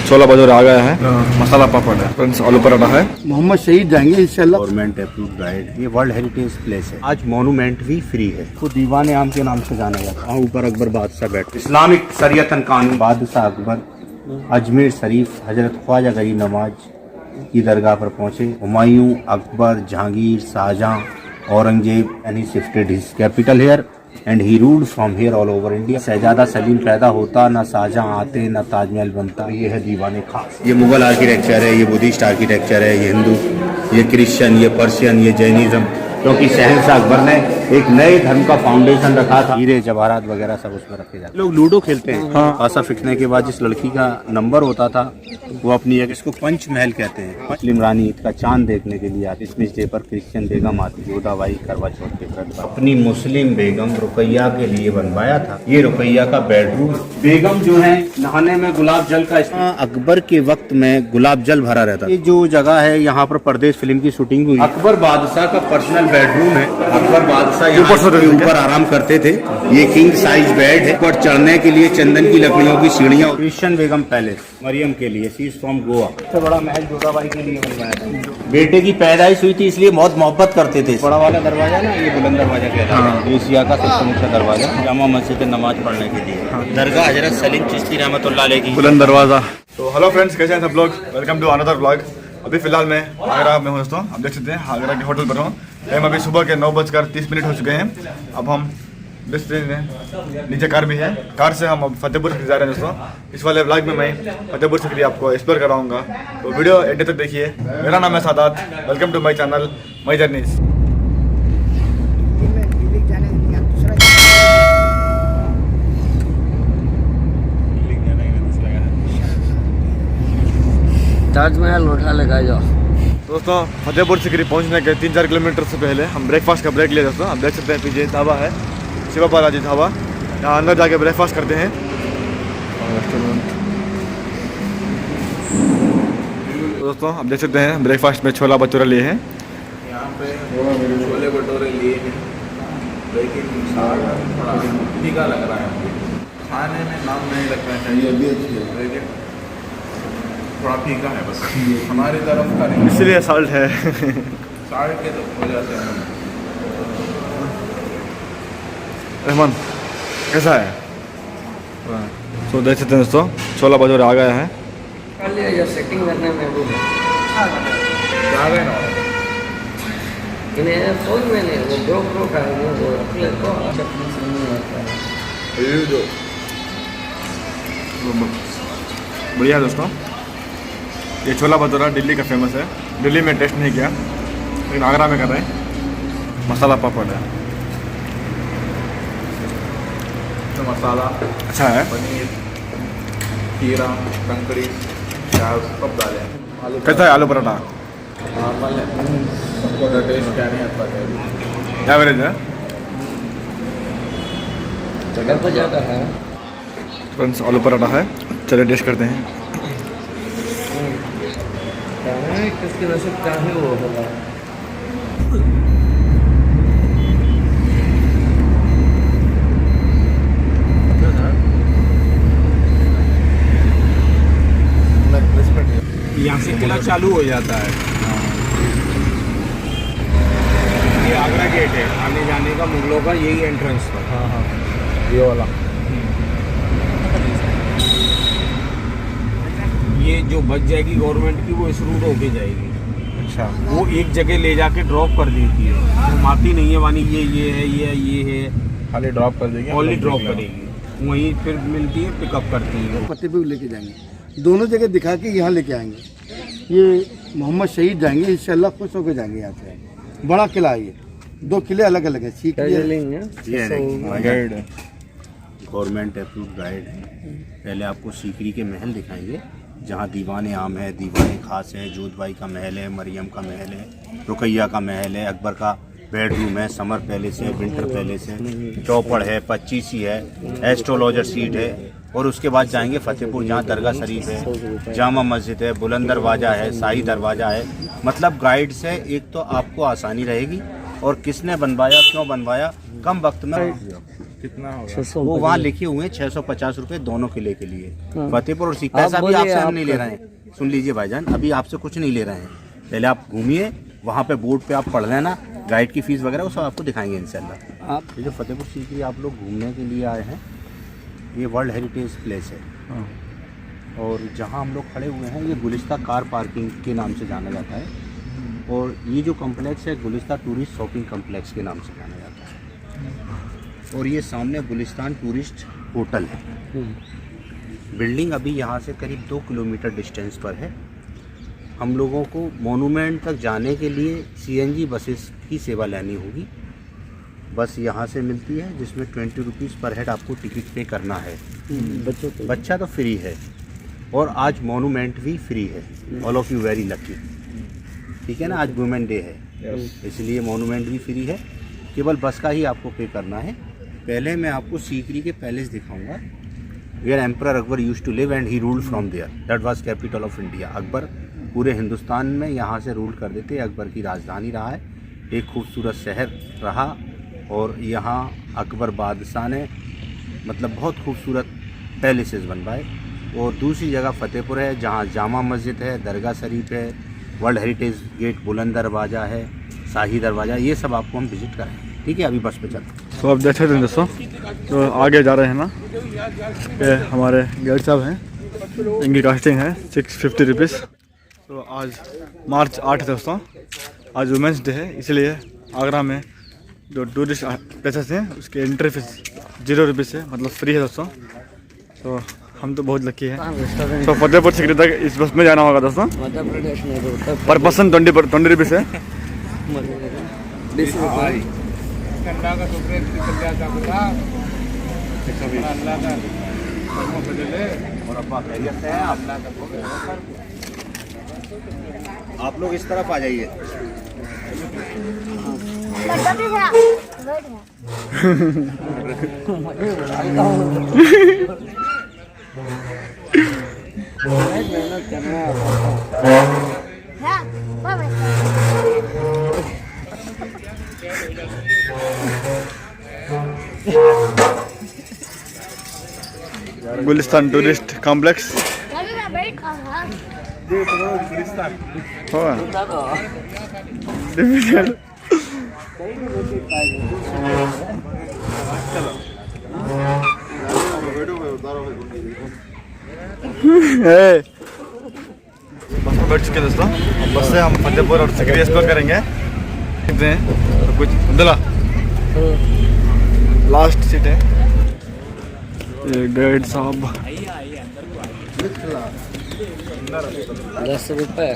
छोला भटूरा आ गया है, मसाला पापड़ है, फ्रेंड्स आलू पराठा है। मोहम्मद शहीद जाएंगे इंशाल्लाह। गवर्नमेंट अप्रूव्ड गाइड, ये वर्ल्ड हेरिटेज प्लेस है। आज मोनूमेंट भी फ्री है, तो दीवाने आम के नाम से जाना जाता है। ऊपर अकबर बादशाह बैठे, इस्लामिक शरीयतन कानून बादशाह अकबर अजमेर शरीफ हजरत ख्वाजा गरीब नवाज की दरगाह पर पहुंचे। Humayun, Akbar, Jahangir, Shahjahan, Aurangzeb and he shifted his capital here and he ruled from here all over India. शहजादा सलीम पैदा होता, ना शाहजहां आते, ना ताजमहल बनता। ये है दीवाने खास। ये मुगल आर्किटेक्चर है, ये बुद्धिस्ट आर्किटेक्चर है, ये हिंदू, ये क्रिश्चियन, ये पर्शियन, ये जैनिज्म, क्योंकि शहंशाह अकबर ने एक नए धर्म का फाउंडेशन रखा था। हीरे जवाहरात वगैरह सब उसमें रखे जाते। लोग लूडो खेलते हैं। पासा फिटने के बाद जिस लड़की का नंबर होता था वो अपनी एक, इसको पंच महल कहते हैं। मुस्लिम रानी ईद का चांद देखने के लिए आती। क्रिसमस डे पर क्रिश्चियन बेगम आती, जोधाबाई करवा चौथ के व्रत अपनी मुस्लिम बेगम रुकैया के लिए बनवाया था। ये रुकैया का बेडरूम। बेगम जो है नहाने में गुलाब जल का, अकबर के वक्त में गुलाब जल भरा रहता। ये जो जगह है यहाँ पर परदेश फिल्म की शूटिंग हुई। अकबर बादशाह का पर्सनल बेडरूम है। अकबर बादशाह ऊपर आराम करते थे। ये किंग साइज बेड है। ऊपर चढ़ने के लिए चंदन की लकड़ियों की सीढ़ियाँ। क्रिश्चियन बेगम पैलेस मरियम के लिए, शी इज फ्रॉम गोवा। सबसे बड़ा महल जोधाबाई के लिए बनवाया था। बेटे की पैदाइश हुई थी इसलिए बहुत मोहब्बत करते थे। बड़ा वाला दरवाजा ना, ये बुलंद दरवाजा कहता है। एशिया का सबसे ऊंचा दरवाजा, जामा मस्जिद में नमाज पढ़ने के लिए। दरगाह हजरत सलीम चिश्ती रहमतुल्लाह अलैह की बुलंद दरवाजा। तो हेलो फ्रेंड्स, कैसे हैं सब लोग? Welcome to another vlog. अभी फिलहाल मैं आगरा में हूँ दोस्तों। आप देख सकते हैं आगरा के होटल पर हूँ। टाइम अभी सुबह के 9:30 हो चुके हैं। अब हम नीचे कार भी है। कार से हम अब फतेहपुर सीकरी जा रहे हैं दोस्तों। इस वाले व्लॉग में मैं फतेहपुर सीकरी आपको एक्सप्लोर कराऊंगा, तो वीडियो एंड तक देखिए। मेरा नाम है Sadat, welcome to my channel my journeys. Taj Mahal उठा लगा जाओ दोस्तों। फतेहपुर सीकरी पहुंचने के 3-4 किलोमीटर से पहले हम ब्रेकफास्ट का ब्रेक लिया दोस्तों। आप देख सकते हैं पीछे ढाबा है, शिवा बालाजी ढाबा। यहाँ अंदर जाके ब्रेकफास्ट करते हैं। दोस्तों आप देख सकते हैं ब्रेकफास्ट में छोला भटूरा लिए हैं। यहाँ पे छोले भटूरे लिए हैं, लेकिन थोड़ा फीका लग रहा है। खाने में नाम नहीं लगना चाहिए, भी अच्छी है लेकिन थोड़ा फीका है बस। हमारी तरफ का नहीं, इसलिए साल्ट है। साल्ट के तो वजह से रहमान कैसा है? तो देख सकते हैं दोस्तों, छोला भटूरा आ गया है। सेटिंग करने में वो आ गए ना। इन्हें सोच में नहीं, वो ब्रो का है, वो रख ले तो चटनी से नहीं होता है। ये जो बढ़िया दोस्तों, ये छोला भटूरा दिल्ली का फेमस है। दिल्ली में टेस्ट नहीं किया, लेकिन आगरा में कर रहे हैं। मसाला पापड़ है, मसाला अच्छा है। पनीर, खीरा, कंकड़ी, प्याज सब डाले हैं। कैसा है आलू पराठा? नॉर्मल है, सबको तो टेस्ट क्या नहीं आता है। एवरेज है। जगह तो ज़्यादा है। फ्रेंड्स आलू पराठा है, चलिए टेस्ट करते हैं। किसकी नसीब क्या है वो होगा। यहाँ से किला चालू हो जाता है। ये आगरा गेट है, आने जाने का मुगलों का यही एंट्रेंस था। हाँ, ये वाला। ये जो बच जाएगी गवर्नमेंट की, वो इस रूट होके जाएगी। अच्छा, वो एक जगह ले जाके ड्रॉप कर देती है, वो माती नहीं है वानी। ये है, ये है, खाली ड्रॉप कर देंगे, ओनली ड्रॉप करेगी, वहीं फिर मिलती है, पिकअप करती है। फतेहपुर लेके जाएंगे, दोनों जगह दिखा के यहाँ लेके आएंगे। ये मोहम्मद शहीद जाएंगे इंशाल्लाह, खुश होकर जाएंगे यहाँ से। बड़ा किला है ये, 2 किले अलग अलग है। गवर्नमेंट अप्रूव्ड गाइड है। पहले आपको सीकरी के महल दिखाएंगे, जहाँ दीवाने आम है, दीवाने खास है, जोधबाई का महल है, मरियम का महल है, रुकैया का महल है, अकबर का बेडरूम है, समर पैलेस है, विंटर पैलेस है, चौपड़ है, 25 है, एस्ट्रोलॉजर सीट है। और उसके बाद जाएंगे फतेहपुर, जहाँ दरगाह शरीफ है, जामा मस्जिद है, बुलंद दरवाज़ा है, शाही दरवाज़ा है। मतलब गाइड से एक तो आपको आसानी रहेगी, और किसने बनवाया, क्यों बनवाया, कम वक्त में कितना होगा? 600 वो वहाँ लिखे हुए हैं 650 रुपये दोनों किले के लिए। हाँ। फतेहपुर और सीख आप पैसा भी बोलिए, आपसे हम आप नहीं ले रहे हैं। सुन लीजिए भाईजान, अभी आपसे कुछ नहीं ले रहे हैं। पहले आप घूमिए, वहाँ पे बोर्ड पे आप पढ़ लेना, गाइड की फीस वगैरह वो सब आपको दिखाएंगे इंशाल्लाह। आप ये जो फतेहपुर सीकरी आप लोग घूमने के लिए आए हैं, ये वर्ल्ड हेरिटेज प्लेस है। और जहाँ हम लोग खड़े हुए हैं ये गुलिस्ता कार पार्किंग के नाम से जाना जाता है। और ये जो कॉम्प्लेक्स है गुलिस्ता टूरिस्ट शॉपिंग कॉम्प्लेक्स के नाम से जाना जाता है। और ये सामने गुलिस्तान टूरिस्ट होटल है। बिल्डिंग अभी यहाँ से करीब 2 किलोमीटर डिस्टेंस पर है। हम लोगों को मोनूमेंट तक जाने के लिए CNG बसेस की सेवा लेनी होगी। बस यहाँ से मिलती है, जिसमें 20 रुपीज़ पर हेड आपको टिकट पे करना है। बच्चों को बच्चा तो फ्री है, और आज मोनूमेंट भी फ्री है। All of you very lucky, ठीक है ना। आज वुमेन डे है, इसलिए मोनूमेंट भी फ्री है। केवल बस का ही आपको पे करना है। पहले मैं आपको सीकरी के पैलेस दिखाऊंगा, where emperor Akbar used to live and he ruled from there. That was capital of India. Akbar पूरे हिंदुस्तान में यहाँ से रूल कर देते। अकबर की राजधानी रहा है, एक खूबसूरत शहर रहा। और यहाँ अकबर बादशाह ने मतलब बहुत खूबसूरत पैलेसेस बनवाए। और दूसरी जगह फतेहपुर है, जहाँ जामा मस्जिद है, दरगाह शरीफ है, वर्ल्ड हेरिटेज गेट, बुलंद दरवाज़ा है, शाही दरवाज़ा, ये सब आपको हम विजिट कराएं। ठीक है, अभी बस पे चलते हैं। तो आप देख सकते हैं दोस्तों, तो आगे जा रहे हैं ना, ये हमारे गाइड साहब हैं, इनकी कास्टिंग है 650 रुपीज़। तो आज मार्च 8 है दोस्तों, आज वुमेंस डे है, इसलिए आगरा में जो टूरिस्ट प्लेसेस हैं उसकी एंट्री फीस 0 रुपीज़ है, मतलब फ्री है दोस्तों। तो हम तो बहुत लकी हैं। तो फतेहपुर सीकरी तक इस बस में जाना होगा दोस्तों। मध्य प्रदेश में रोहतक पर पर्सन 20 रुपीज़ है। 20 रुपये। और अब्बा खैरियत से हैं आप लोग इस तरफ आ जाइए। मेहनत करना है। गुलिस्तान टूरिस्ट कॉम्प्लेक्स बस में बैठ चुके हैं दोस्तों। अब बस से हम फतेहपुर और सीकरी एक्सप्लोर करेंगे। देखते हैं सब कुछ। अब्दुल्ला लास्ट सीट है। ये गाइड साहब 10 रुपये।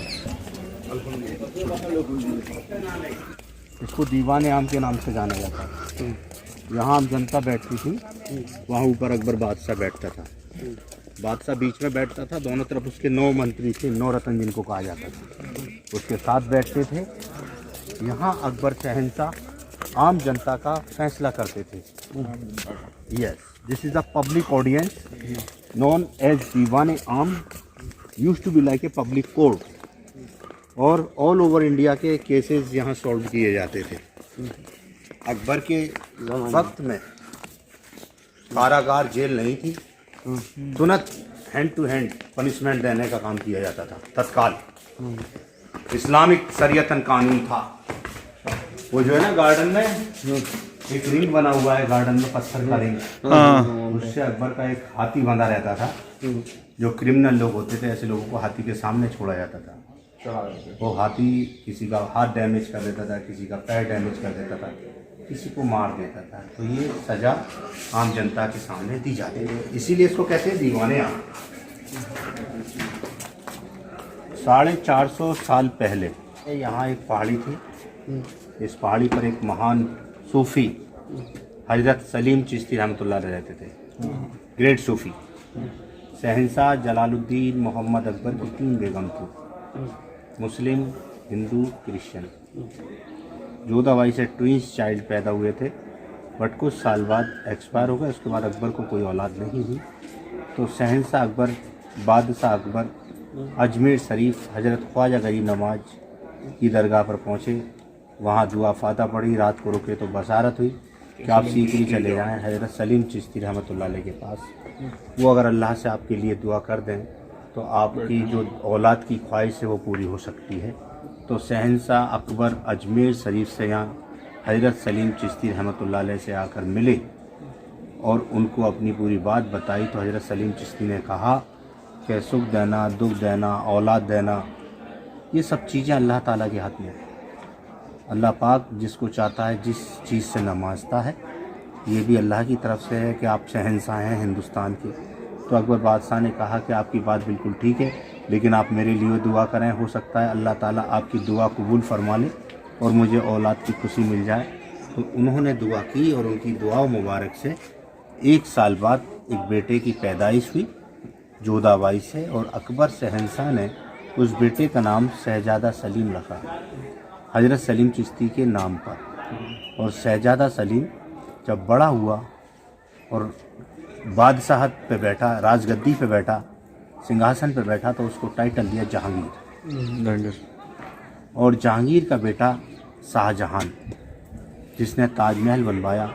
इसको दीवान आम के नाम से जाना जाता है। यहाँ आम जनता बैठती थी, वहाँ ऊपर अकबर बादशाह बैठता था। बादशाह बीच में बैठता था, दोनों तरफ उसके 9 मंत्री थे, 9 रत्न जिनको कहा जाता था, उसके साथ बैठते थे। यहाँ अकबर शहंशाह आम जनता का फैसला करते थे। Yes, this is the public audience known as Diwan Aam, used to be like a public court. और ऑल ओवर इंडिया के केसेस यहाँ सॉल्व किए जाते थे। अकबर के वक्त में कारागार जेल नहीं थी, तुरंत हैंड टू हैंड पनिशमेंट देने का काम किया जाता था तत्काल। इस्लामिक शरीयतन कानून था। वो जो है ना गार्डन में एक रिंग बना हुआ है, गार्डन में पत्थर का रिंग, उससे अकबर का एक हाथी बंधा रहता था। जो क्रिमिनल लोग होते थे ऐसे लोगों को हाथी के सामने छोड़ा जाता था। वो हाथी किसी का हाथ डैमेज कर देता था, किसी का पैर डैमेज कर देता था, किसी को मार देता था। तो ये सज़ा आम जनता के सामने दी जाती है, इसीलिए इसको कहते हैं दीवाने आम। 450 साल पहले यहाँ एक पहाड़ी थी। इस पहाड़ी पर एक महान सूफ़ी हजरत सलीम चिश्ती रहमतुल्लाह अलैह रहते थे। ग्रेट सूफ़ी। शहंशाह जलालुद्दीन मोहम्मद अकबर की 3 बेगम थी, मुस्लिम, हिंदू, क्रिश्चियन। जोधाबाई से ट्विंस चाइल्ड पैदा हुए थे, बट कुछ साल बाद एक्सपायर हो गए। उसके बाद अकबर को कोई औलाद नहीं हुई। तो शहंशाह अकबर, बादशाह अकबर अजमेर शरीफ हजरत ख्वाजा गरीब नवाज की दरगाह पर पहुँचे। वहाँ दुआ फाता पढ़ी, रात को रुके तो बसारत हुई कि आप सीकरी चले जाएं हज़रत सलीम चिश्ती रहमतुल्लाह अलैह के पास। वो अगर अल्लाह से आपके लिए दुआ कर दें तो आपकी जो औलाद की ख्वाहिश है वो पूरी हो सकती है। तो शहंशाह अकबर अजमेर शरीफ से यहाँ हज़रत सलीम चिश्ती रहमतुल्लाह अलैह से आकर मिले और उनको अपनी पूरी बात बताई। तो हज़रत सलीम चिश्ती ने कहा कि सुख देना, दुख देना, औलाद देना, ये सब चीज़ें अल्लाह ताला के हाथ में है। अल्लाह पाक जिसको चाहता है जिस चीज़ से नवाजता है, ये भी अल्लाह की तरफ से है कि आप शहंशाह हैं हिंदुस्तान के। तो अकबर बादशाह ने कहा कि आपकी बात बिल्कुल ठीक है, लेकिन आप मेरे लिए दुआ करें, हो सकता है अल्लाह ताला आपकी दुआ कबूल फरमा ले और मुझे औलाद की खुशी मिल जाए। तो उन्होंने दुआ की और उनकी दुआ मुबारक से 1 साल बाद एक बेटे की पैदाइश हुई जोधाबाई से, और अकबर शहंशाह ने उस बेटे का नाम शहजादा सलीम रखा हज़रत सलीम चिश्ती के नाम पर। और शहजादा सलीम जब बड़ा हुआ और बादशाहत पे बैठा, राजगद्दी पे बैठा, सिंहासन पे बैठा, तो उसको टाइटल दिया जहांगीर। और जहांगीर का बेटा शाहजहान, जिसने ताजमहल बनवाया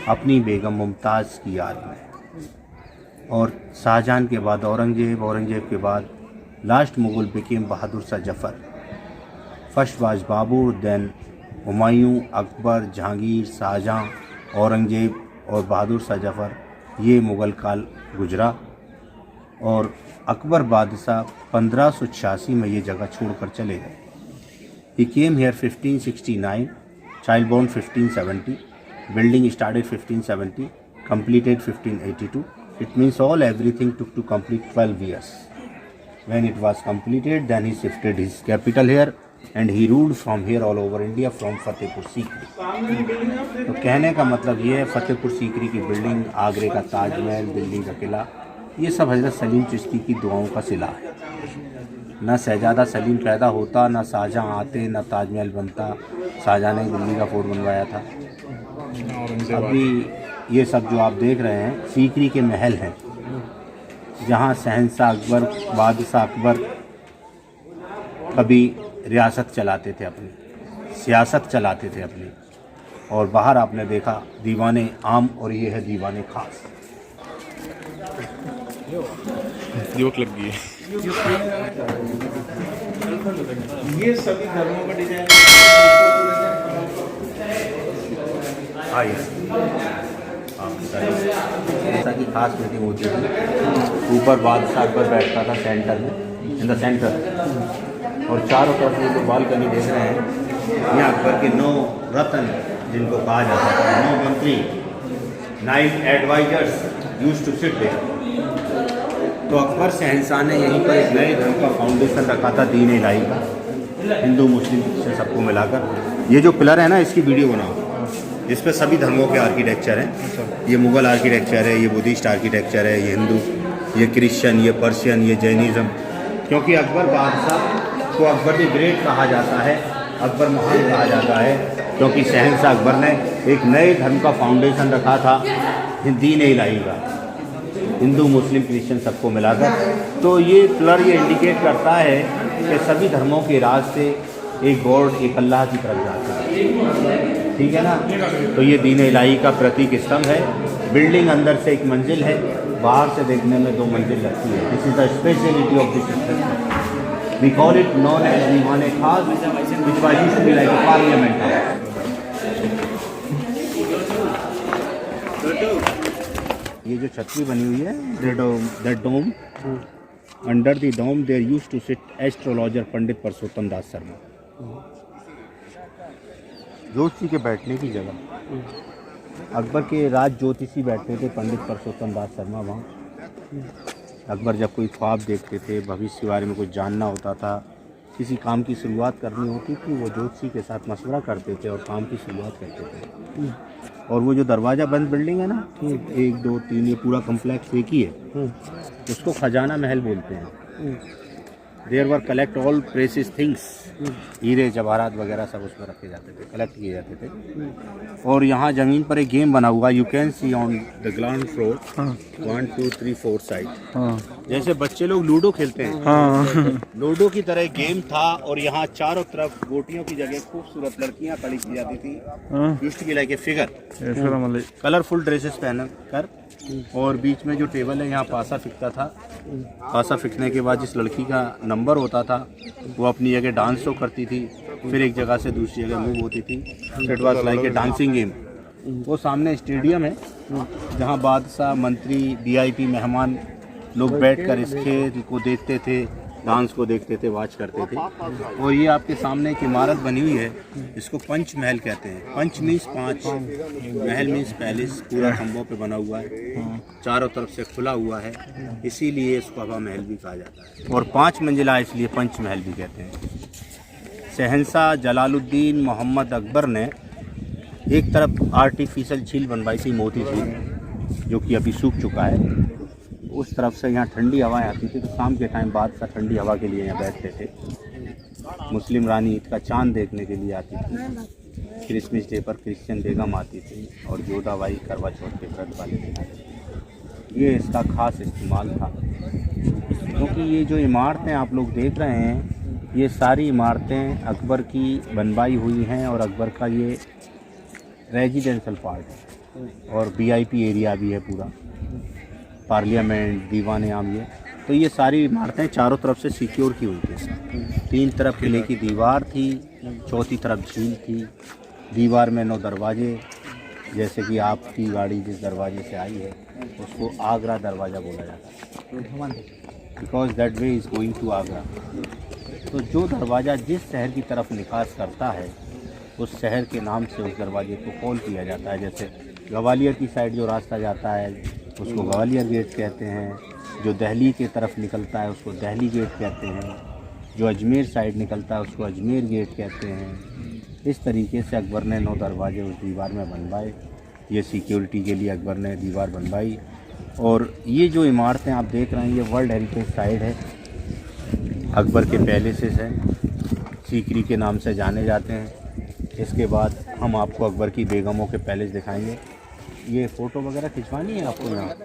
अपनी बेगम मुमताज़ की याद में। और शाहजहान के बाद औरंगजेब, औरंगजेब के बाद last Mughal became Bahadur Shah Zafar, first was Babur, then Humayun, Akbar, Jahangir, Shahjahan, Aurangzeb और बहादुर शाह जफ़र। ये मुग़ल काल गुजरा और अकबर बादशाह 1586 में ये जगह छोड़कर चले गए। He came here 1569, child born 1570, building started 1570, completed 1582. It means all everything took to complete 12 years. When it was completed, then he shifted his capital here and he ruled from here all over India from Fatehpur Sikri. तो कहने का मतलब ये है, फतेहपुर सीकरी की building, आगरे का ताजमहल, दिल्ली का किला, ये सब हज़रत सलीम चिश्ती की दुआओं का सिला है। ना शहजादा सलीम पैदा होता, ना शाहजहां आते, ना ताजमहल बनता। शाहजहां ने दिल्ली का फोर्ट बनवाया था। अभी ये सब जो आप देख रहे हैं सीकरी के महल हैं, जहाँ शहंशाह अकबर, बादशाह अकबर कभी रियासत चलाते थे अपनी, सियासत चलाते थे अपनी। और बाहर आपने देखा दीवाने आम, और ये है दीवाने खास। युवक लग गई है। ये सभी धर्मों का डिजाइन जैसा कि खास मीटिंग होती थी। ऊपर बादशाह अकबर बैठता था सेंटर में, इन द सेंटर, और चारों तरफ ये जो बालकनी देख रहे हैं, ये अकबर के 9 रत्न जिनको कहा जाता था, 9 मंत्री, 9 advisers used to sit there. तो अकबर शहंशाह ने यहीं पर एक नए धर्म का फाउंडेशन रखा था, दीन इलाही का, हिंदू मुस्लिम से सबको मिलाकर। ये जो पिलर है ना, इसकी वीडियो बनाओ, इस पर सभी धर्मों के आर्किटेक्चर हैं। ये मुग़ल आर्किटेक्चर है, ये बुद्धिस्ट आर्किटेक्चर है, ये हिंदू, ये क्रिश्चियन, ये पर्शियन, ये जैनिज़्म। क्योंकि अकबर बादशाह को अकबर द ग्रेट कहा जाता है, अकबर महान कहा जाता है, क्योंकि शहंशाह अकबर ने एक नए धर्म का फाउंडेशन रखा था, दीन इलाही का, हिंदू मुस्लिम क्रिश्चियन सबको मिलाकर। तो ये पिलर ये इंडिकेट करता है कि सभी धर्मों के राज से एक गॉड, एक अल्लाह की तरफ जाते हैं, ठीक है ना। तो ये दीन इलाही का प्रतीक स्तंभ है। बिल्डिंग अंदर से एक मंजिल है, बाहर से देखने में 2 मंजिल लगती है। This is the speciality of this structure. We call it known as Diwane Khas, which was used to be like a parliament house. ये जो छतरी बनी हुई है, that dome, under the dome there used to sit astrologer Pandit Parsottam Das Sharma, ज्योतिषी के बैठने की जगह। अकबर के राज ज्योतिषी बैठते थे पंडित परसोत्तम दास शर्मा वहाँ। अकबर जब कोई ख्वाब देखते थे, भविष्य के बारे में कुछ जानना होता था, किसी काम की शुरुआत करनी होती थी, वो ज्योतिषी के साथ मशवरा करते थे और काम की शुरुआत करते थे। और वो जो दरवाज़ा बंद बिल्डिंग है ना, 1 2 3, ये पूरा कम्प्लेक्स एक ही है, उसको खजाना महल बोलते हैं। There were collect all precious things, हीरे जवाहरात वगैरह सब उसमें रखे जाते थे, कलेक्ट किए जाते थे। और यहाँ ज़मीन पर एक गेम बना हुआ, you can see on the ground floor 1 2 3 4 side, जैसे बच्चे लोग लूडो खेलते हैं, लूडो की तरह गेम था। और यहाँ चारों तरफ गोटियों की जगह खूबसूरत लड़कियाँ खड़ी की जाती थी, used to be like a figure, colourful dresses पहन कर। और बीच में जो टेबल है यहाँ पासा फिकता था, पासा फिकने के बाद जिस लड़की का नंबर होता था वो अपनी जगह डांस शो करती थी, फिर एक जगह से दूसरी जगह मूव होती थी। It was like a dancing game. वो सामने स्टेडियम है जहाँ बादशाह, मंत्री, वीआईपी मेहमान लोग बैठकर इस खेल को देखते थे, डांस को देखते थे, वॉच करते थे। और ये आपके सामने एक इमारत बनी हुई है, इसको पंच महल कहते हैं। पंच मीन्स 5, महल मीन्स पैलेस, पूरा खंभों पे बना हुआ है, चारों तरफ से खुला हुआ है, इसीलिए इसको हवा महल भी कहा जाता है। और 5 मंजिला इसलिए पंच महल भी कहते हैं। शहंशाह जलालुद्दीन मोहम्मद अकबर ने एक तरफ आर्टिफिशियल झील बनवाई थी, मोती झील, जो कि अभी सूख चुका है। उस तरफ से यहाँ ठंडी हवाएं आती थी, तो शाम के टाइम बादशाह ठंडी हवा के लिए यहाँ बैठते थे। मुस्लिम रानी ईद का चांद देखने के लिए आती थी, क्रिसमस डे पर क्रिश्चियन बेगम आती थी, और जोधाबाई करवा चौथ के व्रत वाले दिन आते थे। ये इसका खास इस्तेमाल था, क्योंकि ये जो इमारतें आप लोग देख रहे हैं, ये सारी इमारतें अकबर की बनवाई हुई हैं, और अकबर का ये रेजिडेंशियल पार्ट है, और वीआईपी एरिया भी है पूरा, पार्लियामेंट, दीवान आम। तो ये सारी इमारतें चारों तरफ से सिक्योर की हुई थी। 3 तरफ किले की दीवार थी, चौथी तरफ झील थी, दीवार में 9 दरवाजे, जैसे कि आपकी गाड़ी जिस दरवाजे से आई है उसको आगरा दरवाज़ा बोला जाता है, because that way is going to Agra. तो जो दरवाज़ा जिस शहर की तरफ निकास करता है, उस शहर के नाम से उस दरवाजे को कॉल किया जाता है। जैसे ग्वालियर की साइड जो रास्ता जाता है उसको ग्वालियर गेट कहते हैं, जो दिल्ली की तरफ निकलता है उसको दिल्ली गेट कहते हैं, जो अजमेर साइड निकलता है उसको अजमेर गेट कहते हैं। इस तरीके से अकबर ने 9 दरवाजे उस दीवार में बनवाए। ये सिक्योरिटी के लिए अकबर ने दीवार बनवाई। और ये जो इमारतें आप देख रहे हैं, ये वर्ल्ड हेरिटेज साइट है, अकबर के पैलेसेस हैं, सीकरी के नाम से जाने जाते हैं। इसके बाद हम आपको अकबर की बेगमों के पैलेस दिखाएंगे। ये फ़ोटो वगैरह खिंचवानी है आपको यहाँ।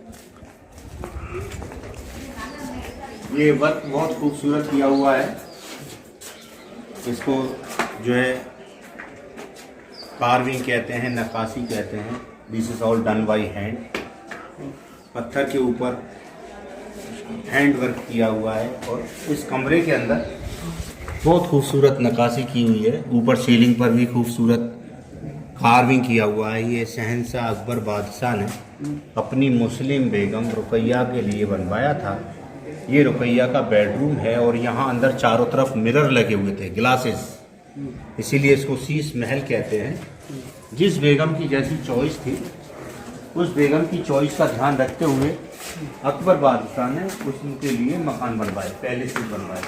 ये वर्क बहुत खूबसूरत किया हुआ है, इसको जो है कार्विंग कहते हैं, नक्काशी कहते हैं। This is all done by hand, पत्थर के ऊपर हैंड वर्क किया हुआ है। और इस कमरे के अंदर बहुत खूबसूरत नक्काशी की हुई है, ऊपर सीलिंग पर भी खूबसूरत कार्विंग किया हुआ है। ये शहंशाह अकबर बादशाह ने अपनी मुस्लिम बेगम रुकैया के लिए बनवाया था। ये रुकैया का बेडरूम है, और यहाँ अंदर चारों तरफ मिरर लगे हुए थे, ग्लासेस, इसीलिए इसको शीश महल कहते हैं। जिस बेगम की जैसी चॉइस थी, उस बेगम की चॉइस का ध्यान रखते हुए अकबर बादशाह ने उसके लिए मकान बनवाए, पैलेसेस बनवाए।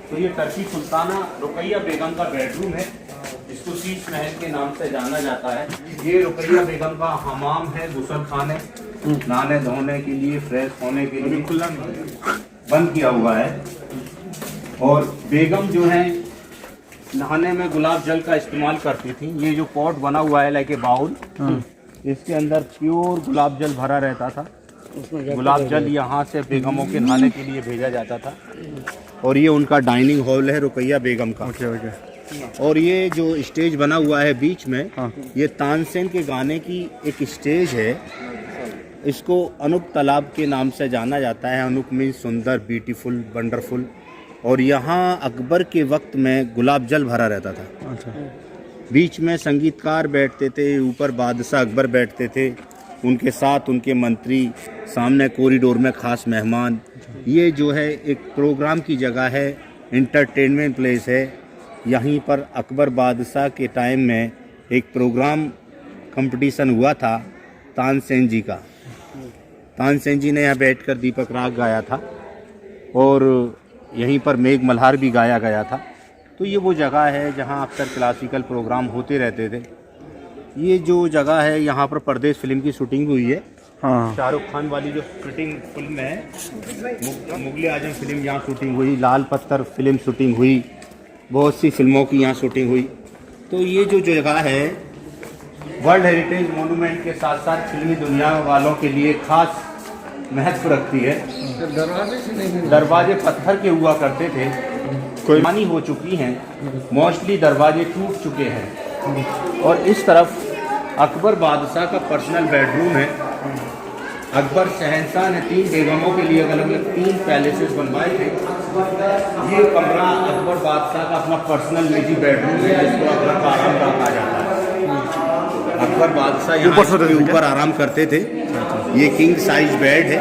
तो ये टर्की सुल्ताना रुकैया बेगम का बेडरूम है, इसको शीश महल के नाम से जाना जाता है। ये रुकैया बेगम का हमाम है, गुसल खाने, नहाने धोने के लिए, फ्रेश होने के लिए खुला बंद किया हुआ है। और बेगम जो है नहाने में गुलाब जल का इस्तेमाल करती थी। ये जो पॉट बना हुआ है लाइक ए बाउल, इसके अंदर प्योर गुलाब जल भरा रहता था। गुलाब जल यहाँ से बेगमों के नहाने के लिए भेजा जाता था। और ये उनका डाइनिंग हॉल है रुकैया बेगम का। और ये जो स्टेज बना हुआ है बीच में, ये तानसेन के गाने की एक स्टेज है। इसको अनूप तालाब के नाम से जाना जाता है। अनूप मीन्स सुंदर, ब्यूटीफुल, वंडरफुल। और यहाँ अकबर के वक्त में गुलाब जल भरा रहता था। बीच में संगीतकार बैठते थे, ऊपर बादशाह अकबर बैठते थे, उनके साथ उनके मंत्री, सामने कॉरिडोर में खास मेहमान। ये जो है एक प्रोग्राम की जगह है, इंटरटेनमेंट प्लेस है। यहीं पर अकबर बादशाह के टाइम में एक प्रोग्राम कंपटीशन हुआ था तानसेन जी का। तानसेन जी ने यहाँ बैठकर दीपक राग गाया था, और यहीं पर मेघ मल्हार भी गाया गया था। तो ये वो जगह है जहाँ अक्सर क्लासिकल प्रोग्राम होते रहते थे। ये जो जगह है, यहाँ पर परदेश फिल्म की शूटिंग हुई है। हाँ शाहरुख खान वाली जो शूटिंग फिल्म है, मुगले आजम फिल्म यहाँ शूटिंग हुई, लाल पत्थर फिल्म शूटिंग हुई, बहुत सी फिल्मों की यहाँ शूटिंग हुई। तो ये जो जगह है वर्ल्ड हेरिटेज मोनूमेंट के साथ साथ फिल्मी दुनिया वालों के लिए खास महत्व रखती है। दरवाजे से नहीं दरवाजे पत्थर के हुआ करते थे, कोई मानी हो चुकी हैं, मोस्टली दरवाजे टूट चुके हैं। और इस तरफ अकबर बादशाह का पर्सनल बेडरूम है। अकबर शहंशाह ने 3 बेगमों के लिए अलग अलग 3 पैलेसेस बनवाए थे। ये कमरा अकबर बादशाह का अपना पर्सनल निजी बेडरूम है, जिसको अकबर का आराम कहा जाता है। अकबर बादशाह यहाँ इसके ऊपर आराम करते थे। ये किंग साइज बेड है।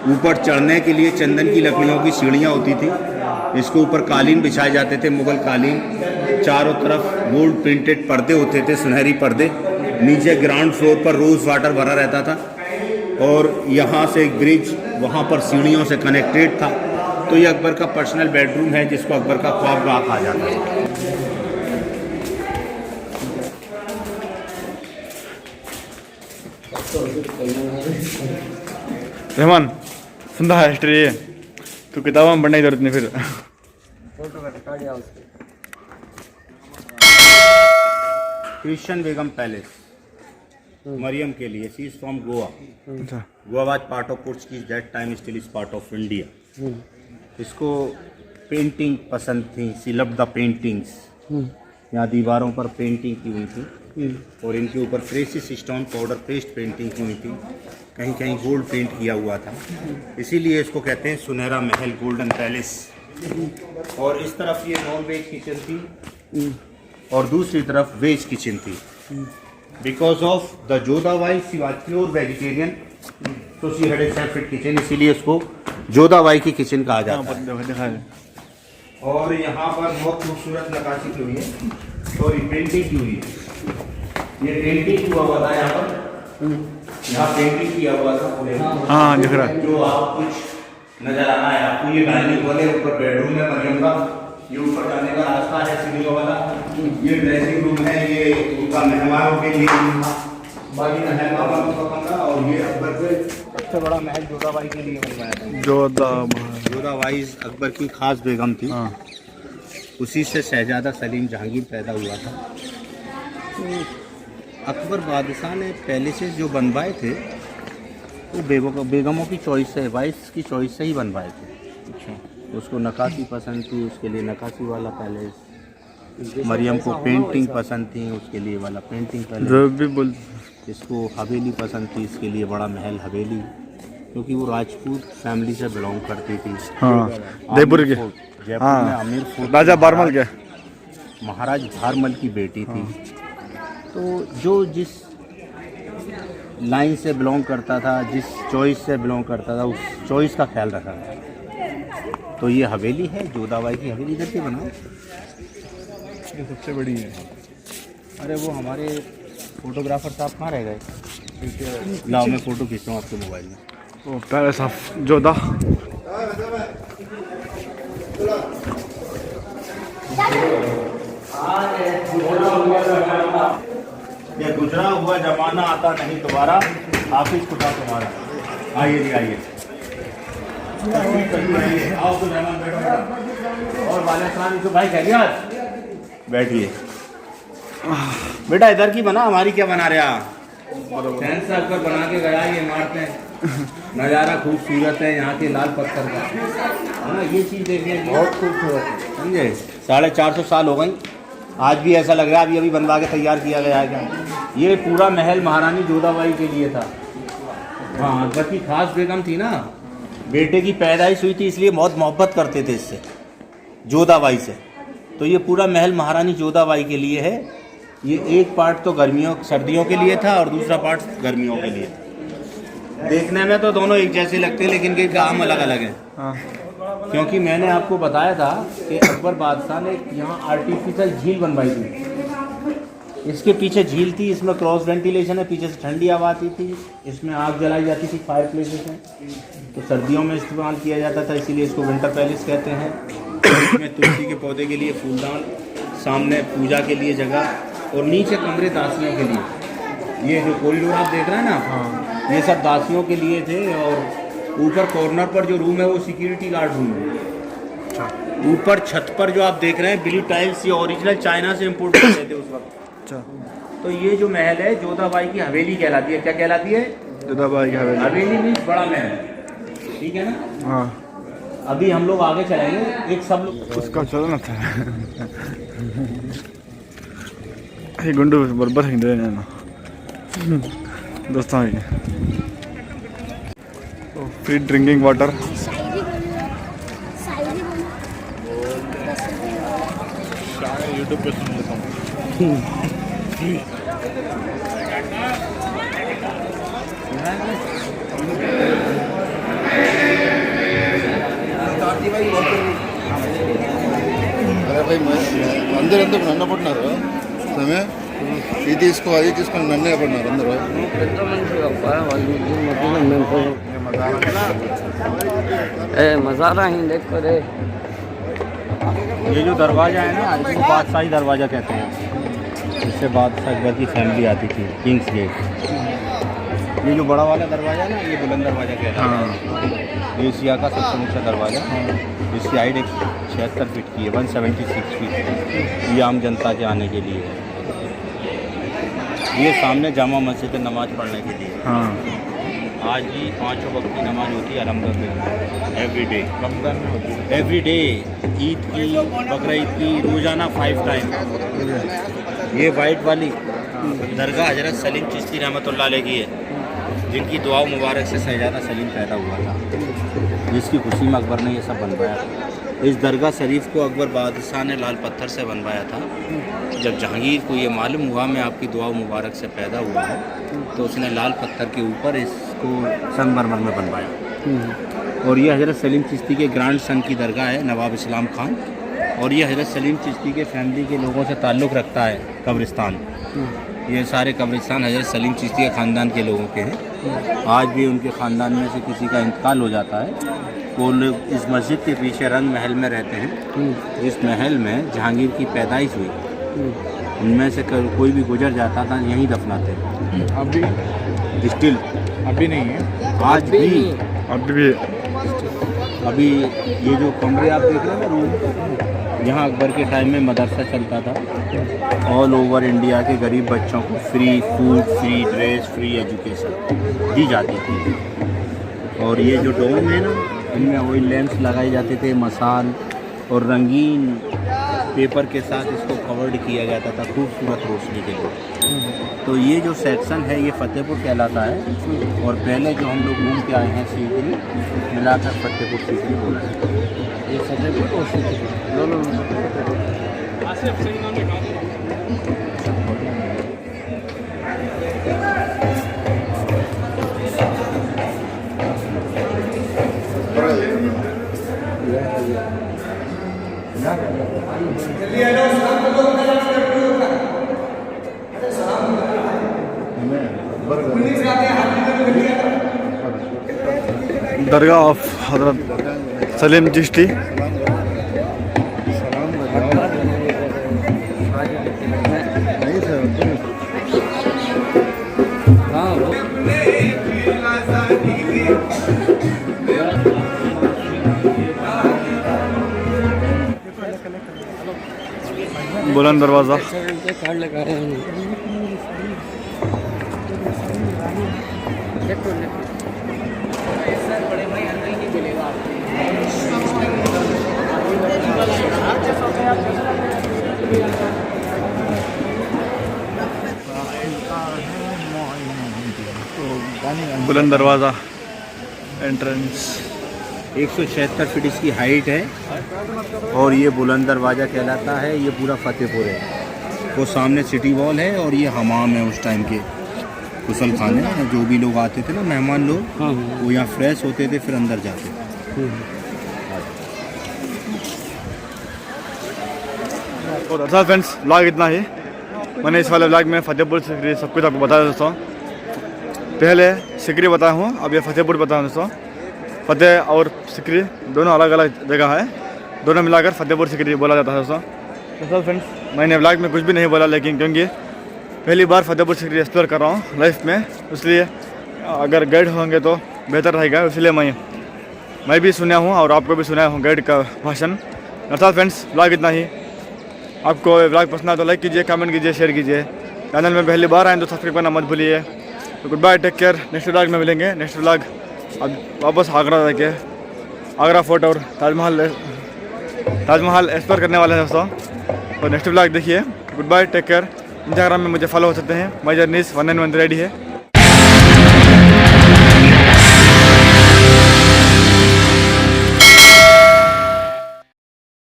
ऊपर चढ़ने के लिए चंदन की लकड़ियों की सीढ़ियाँ होती थी। इसके ऊपर कालीन बिछाए जाते थे, मुगल कालीन। चारों तरफ गोल्ड प्रिंटेड पर्दे होते थे, सुनहरी पर्दे। नीचे ग्राउंड फ्लोर पर रोज़ वाटर भरा रहता था और यहाँ से एक ब्रिज वहाँ पर सीढ़ियों से कनेक्टेड था। तो ये अकबर का पर्सनल बेडरूम है, जिसको अकबर का ख्वाबगाह कहा जाता है। रहमान सुनता है हिस्ट्री ये तो किताबों में पढ़ने की जरूरत नहीं फिर। फोटो का रिकॉर्ड या उसके क्रिश्चियन बेगम पैलेस मरियम के लिए, शी इज फ्रॉम गोवा। अच्छा Goa was part of Portuguese, that time still is part of India. इसको पेंटिंग पसंद थी, शी लव्ड द पेंटिंग्स। यहाँ दीवारों पर पेंटिंग की हुई थी और इनके ऊपर precious stone powder paste painting की हुई थी। कहीं कहीं गोल्ड पेंट किया हुआ था, इसीलिए इसको कहते हैं सुनहरा महल, गोल्डन पैलेस। और इस तरफ ये नॉन वेज किचन थी और दूसरी तरफ वेज किचन थी। Because of the Jodhabai she was pure vegetarian, तो she had a separate kitchen, इसीलिए इसको जोधाबाई की किचन कहा जाता है। दिखाए और यहाँ पर बहुत खूबसूरत नक्काशी की हुई है और पेंटिंग की हुई है। ये पेंटिंग हुआ हुआ था यहाँ पर, यहाँ पेंटिंग किया हुआ था पूरे। हाँ दिख रहा है। जो आप कुछ नजर आना है आपको, ये डाइनिंग हॉल है, ऊपर बेडरूम है मरियम का, ये ऊपर जाने का रास्ता है सीढ़ियों वाला, ये ड्रेसिंग रूम है, ये उनका मेहमानों के लिए बाकी मेहमानों का कमरा। और ये अकबर के सबसे बड़ा महल जोधाबाई के लिए बनवाया था। जोधाबाई अकबर की खास बेगम थी। उसी से शहजादा सलीम जहांगीर पैदा हुआ था। तो अकबर बादशाह ने पैलेसेस जो बनवाए थे वो बेगमों की चॉइस से, वाइफ्स की चॉइस से ही बनवाए थे। अच्छा। उसको नक्काशी पसंद थी, उसके लिए नक्काशी वाला पैलेस। मरियम को पेंटिंग पसंद थी, उसके लिए वाला पेंटिंग पैलेस। इसको हवेली पसंद थी, इसके लिए बड़ा महल हवेली, क्योंकि वो राजपूत फैमिली से बिलोंग करती थी। हाँ जयपुर के, जयपुर में आमिर फोर्ट, राजा बारमल के, महाराज भारमल की बेटी थी। तो जो जिस लाइन से बिलोंग करता था, जिस चॉइस से बिलोंग करता था, उस चॉइस का ख्याल रखा था। तो ये हवेली है, जोधाबाई की हवेली। इधर के बनाओ, ये सबसे बड़ी है। अरे वो हमारे फोटोग्राफर साहब कहाँ रह गए? लाओ मैं फ़ोटो खींचता हूँ आपके मोबाइल में। वो पैलेस ऑफ जोधा। ये गुजरा हुआ जमाना आता नहीं दोबारा, हाफिज खुदा तुम्हारा। आइए जी आइए, आओ तो मेहमान बैठो। और वालेकुम तो भाई खैरियत, बैठिए। बेटा इधर की बना, हमारी क्या बना रहे आप? सेंसर अकबर बना के गया ये इमारतें। नज़ारा खूबसूरत है यहाँ के लाल पत्थर का, है ना। ये चीज़ देखिए बहुत खूबसूरत है, समझे। 450 साल हो गई, आज भी ऐसा लग रहा है अभी बनवा के तैयार किया गया है क्या। ये पूरा महल महारानी जोधाबाई के लिए था। हाँ, अकबर की खास बेगम थी ना, बेटे की पैदाइश हुई थी इसलिए बहुत मोहब्बत करते थे इससे, जोधाबाई से। तो ये पूरा महल महारानी जोधाबाई के लिए है। ये एक पार्ट तो सर्दियों के लिए था और दूसरा पार्ट गर्मियों के लिए था। देखने में तो दोनों एक जैसे लगते हैं, लेकिन इनके काम अलग अलग हैं। क्योंकि मैंने आपको बताया था कि अकबर बादशाह ने यहाँ आर्टिफिशियल झील बनवाई थी। इसके पीछे झील थी, इसमें क्रॉस वेंटिलेशन है, पीछे से ठंडी हवा आती थी, इसमें आग जलाई जाती थी, फायर प्लेसेस में। तो सर्दियों में इस्तेमाल किया जाता था, इसीलिए इसको विंटर पैलेस कहते हैं। इसमें तुलसी के पौधे के लिए फूलदान, सामने पूजा के लिए जगह और नीचे कमरे ताशियों के लिए। ये जो कॉरिडोर आप देख रहे हैं ना, ये सब दासियों के लिए थे। और ऊपर कॉर्नर पर जो रूम है वो सिक्योरिटी गार्ड रूम है। ऊपर छत पर जो आप देख रहे हैं ब्लू टाइल्स, ये ओरिजिनल चाइना से इम्पोर्ट करते थे उस वक्त। अच्छा, तो ये जो महल है जोधाबाई की हवेली कहलाती है। क्या कहलाती है? जोधाबाई की हवेली। हवेली मीन्स बड़ा महल, ठीक है ना। हाँ, अभी हम लोग आगे चलेंगे, एक सब लोग उसका चलना था। ये गुंडू बरबर हिंदे ना दोस्तों। ये फ्री ड्रिंकिंग वाटर। यूट्यूब पे सुन लेता हूँ। అరే భయ్ అందరూ ఎందుకు నన్ను పడినారు సమే ఇది తీసుకో అది తీసుకొని నన్నే పడినారు అందరూ పెద్ద మనిషి అప్ప వాళ్ళు మధ్యలో మేము పోయాం मज़ारा ही देखो रे। ये जो दरवाज़ा है ना, इसको बादशाही दरवाज़ा कहते हैं। इससे बादशाह अकबर की फैमिली आती थी, किंग्स गेट। ये जो बड़ा वाला दरवाज़ा है ना, ये बुलंद दरवाज़ा कहते हैं। ये एशिया का सबसे ऊंचा दरवाज़ा। इसकी हाइट 76 फीट की है, 176 फीट। ये आम जनता के आने के लिए है। ये सामने जामा मस्जिद है नमाज़ पढ़ने के लिए। हाँ, आज भी 5 वक्त की नमाज होती है अलहमदुलिल्लाह, एवरी डे। रमजान में होती है। एवरी डे, ईद की, बकरा ईद की, रोज़ाना 5 टाइम। ये वाइट वाली दरगाह हज़रत सलीम चिश्ती रहमतुल्लाह अलैह की है, जिनकी दुआ मुबारक से शहजादा सलीम पैदा हुआ था, जिसकी खुशी में अकबर ने ये सब बनवाया था। इस दरगाह शरीफ को अकबर बादशाह ने लाल पत्थर से बनवाया था। जब जहांगीर को ये मालूम हुआ मैं आपकी दुआ मुबारक से पैदा हुआ है, तो उसने लाल पत्थर के ऊपर इसको संगमरमर में बनवाया। और ये हज़रत सलीम चिश्ती के ग्रैंड सन की दरगाह है, नवाब इस्लाम खान। और ये हज़रत सलीम चिश्ती के फैमिली के लोगों से ताल्लुक़ रखता है कब्रिस्तान। ये सारे कब्रिस्तान हज़रत सलीम चिश्ती के ख़ानदान के लोगों के हैं। आज भी उनके ख़ानदान में से किसी का इंतकाल हो जाता है, वो लोग इस मस्जिद के पीछे रंग महल में रहते हैं, जिस महल में जहांगीर की पैदाइश हुई। उनमें से कोई भी गुजर जाता था यहीं दफनाते हैं। अभी स्टिल अभी नहीं है। आज भी अभी अभी ये जो कमरे आप देख रहे हैं ना, रूम, यहाँ अकबर के टाइम में मदरसा चलता था। ऑल ओवर इंडिया के गरीब बच्चों को free food, free dress, free education दी जाती थी। और ये जो डोम है ना, इनमें ऑयल लैंप्स लगाए जाते थे, मसाल और रंगीन पेपर के साथ इसको कवर्ड किया जाता था खूबसूरत रोशनी के लिए। तो ये जो सेक्शन है ये फतेहपुर कहलाता है। और पहले जो हम लोग घूम के आए हैं सीकरी मिलाकर फतेहपुर सीकरी बोला है। ये फतेहपुर और सीकरी दोनों में दरगाह ऑफ हजरत सलीम चिश्ती। नहीं सर हाँ बुलंद दरवाज़ा। कार्ड लगाए हैं। बुलंद दरवाज़ा एंट्रेंस। 176 फीट इसकी हाइट है। और ये बुलंद दरवाज़ा कहलाता है। ये पूरा फतेहपुर है। वो सामने सिटी वॉल है और ये हमाम है उस टाइम के गुसल खाने। जो भी लोग आते थे ना, मेहमान लोग, वो यहाँ फ्रेश होते थे फिर अंदर जाते थे। तो अच्छा फ्रेंड्स, व्लॉग इतना ही। मैंने इस वाले व्लॉग में फतेहपुर सिकरी सब कुछ आपको बताया दोस्तों। पहले सिकरी बताया हूँ, अब ये फतेहपुर बताया हूँ दोस्तों। फतेह और सिकरी दोनों अलग अलग जगह है, दोनों मिलाकर फतेहपुर सिकरी बोला जाता है दोस्तों। तो फ्रेंड्स, मैंने व्लॉग में कुछ भी नहीं बोला, लेकिन क्योंकि पहली बार फतेहपुर सिकरी एक्सप्लोर कर रहा हूँ लाइफ में, इसलिए अगर गाइड होंगे तो बेहतर रहेगा, इसलिए मैं भी सुना हूँ और आपको भी सुनाया हूँ गाइड का भाषण। अर्थात फ्रेंड्स व्लॉग इतना ही। आपको व्लॉग पसंद आए तो लाइक कीजिए, कमेंट कीजिए, शेयर कीजिए। चैनल में पहली बार आए तो सब्सक्राइब करना मत भूलिए। तो good bye, take care. Next vlog में मिलेंगे। नेक्स्ट व्लॉग अब वापस आगरा जाके आगरा फोर्ट और ताजमहल एक्सप्लोर करने वाले हैं दोस्तों। तो नेक्स्ट व्लॉग देखिए। Good bye, take care. Instagram में मुझे फॉलो हो सकते हैं। माई जर्नीज 191 रेडी है।